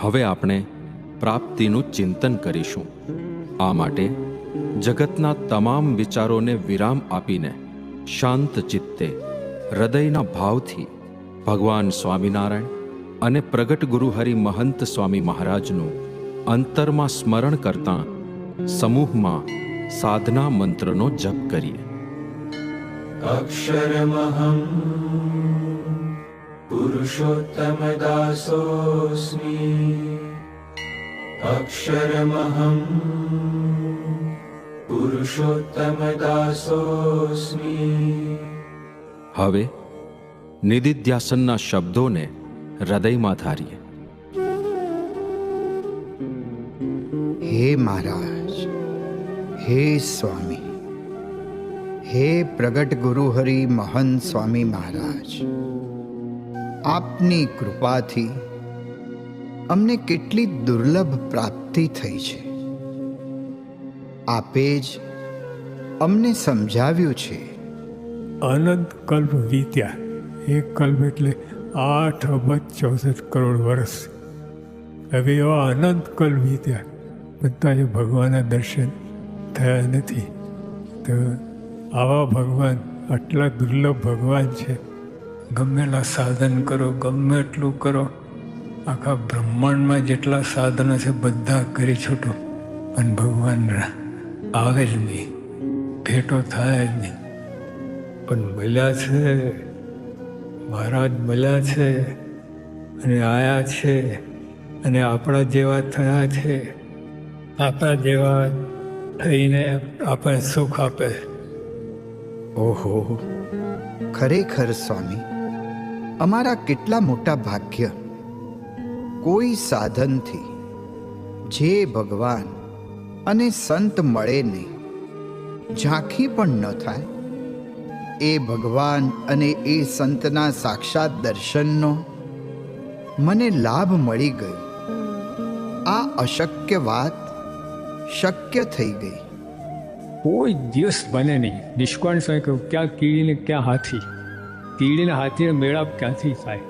હવે આપણે પ્રાપ્તિનું ચિંતન કરીશું. આ માટે જગતના તમામ વિચારોને વિરામ આપીને શાંત ચિત્તે હૃદયના ભાવથી ભગવાન સ્વામિનારાયણ અને પ્રગટ ગુરુ હરિ મહંત સ્વામી મહારાજનું અંતરમાં સ્મરણ કરતાં સમૂહમાં સાધના મંત્રનો જપ કરીએ. અક્ષરમહં પુરુષોત્તમ દાસોસ્મિ. અક્ષરમહં પુરુષોત્તમ દાસોસ્મિ. હવે નિધિધ્યાસનના શબ્દોને હૃદયમાં ધારીએ. હે મહારાજ, હે સ્વામી, હે પ્રગટ ગુરુ હરિ મહંત સ્વામી મહારાજ, આપની કૃપાથી અમને કેટલી દુર્લભ પ્રાપ્તિ થઈ છે. આપે જ અમને સમજાવ્યું છે. અનંત કલ્પ વીત્યા. એક કલ્પ એટલે 8 અબજ 64 કરોડ વર્ષ. હવે એવા અનંત કલ્પ વીત્યા, બધા જ ભગવાનના દર્શન થયા નથી. તો આવા ભગવાન, આટલા દુર્લભ ભગવાન છે. ગમેલા સાધન કરો, ગમે એટલું કરો, આખા બ્રહ્માંડમાં જેટલા સાધનો છે બધા કરી છૂટો, પણ ભગવાન આવે જ નહીં, ભેટો થાય જ નહીં. પણ મળ્યા છે, મહારાજ મળ્યા છે અને આયા છે અને આપણા જેવા થયા છે. આપણા જેવા થઈને આપણને સુખ આપે. ઓહો, ખરેખર સ્વામી, અમારા કેટલા મોટા ભાગ્ય. કોઈ સાધનથી જે ભગવાન અને સંત મળે નહીં, ઝાંખી પણ ન થાય, એ ભગવાન અને એ સંતના સાક્ષાત દર્શનનો મને લાભ મળી ગયો. આ અશક્ય વાત શક્ય થઈ ગઈ. કોઈ દિવસ બને નહીં. નિષ્કાળ સ્વામી કહ્યું, ક્યાં કીડીને ક્યાં હાથી. કીડીને હાથીને મેળાપ ક્યાંથી થાય?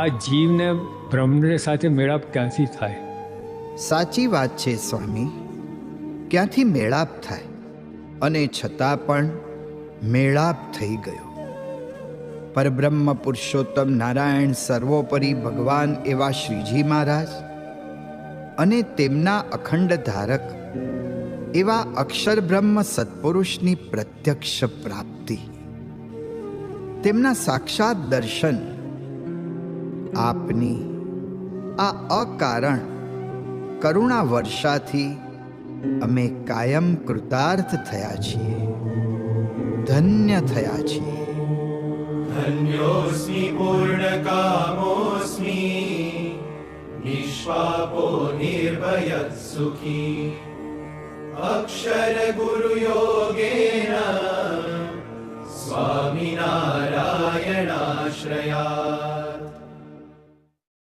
આ જીવને બ્રહ્મને સાથે મેળાપ ક્યાંથી થાય? સાચી વાત છે સ્વામી, ક્યાંથી મેળાપ થાય? અને છતાં પણ મેળાપ થઈ ગયો. પરબ્રહ્મ પુરુષોત્તમ નારાયણ સર્વોપરી ભગવાન એવા શ્રીજી મહારાજ અને તેમના અખંડ ધારક એવા અક્ષર બ્રહ્મ સત્પુરુષની પ્રત્યક્ષ પ્રાપ્તિ, તેમના સાક્ષાત દર્શન, આપની આ અકારણ કરુણા વર્ષાથી અમે કાયમ કૃતાર્થ થયા છીએ, ધન્ય થયા છીએ. ધન્યોસ્મિ પૂર્ણકામોસ્મિ, નિષ્પાપો નિર્ભયઃ સુખી. અક્ષર ગુરુ યોગે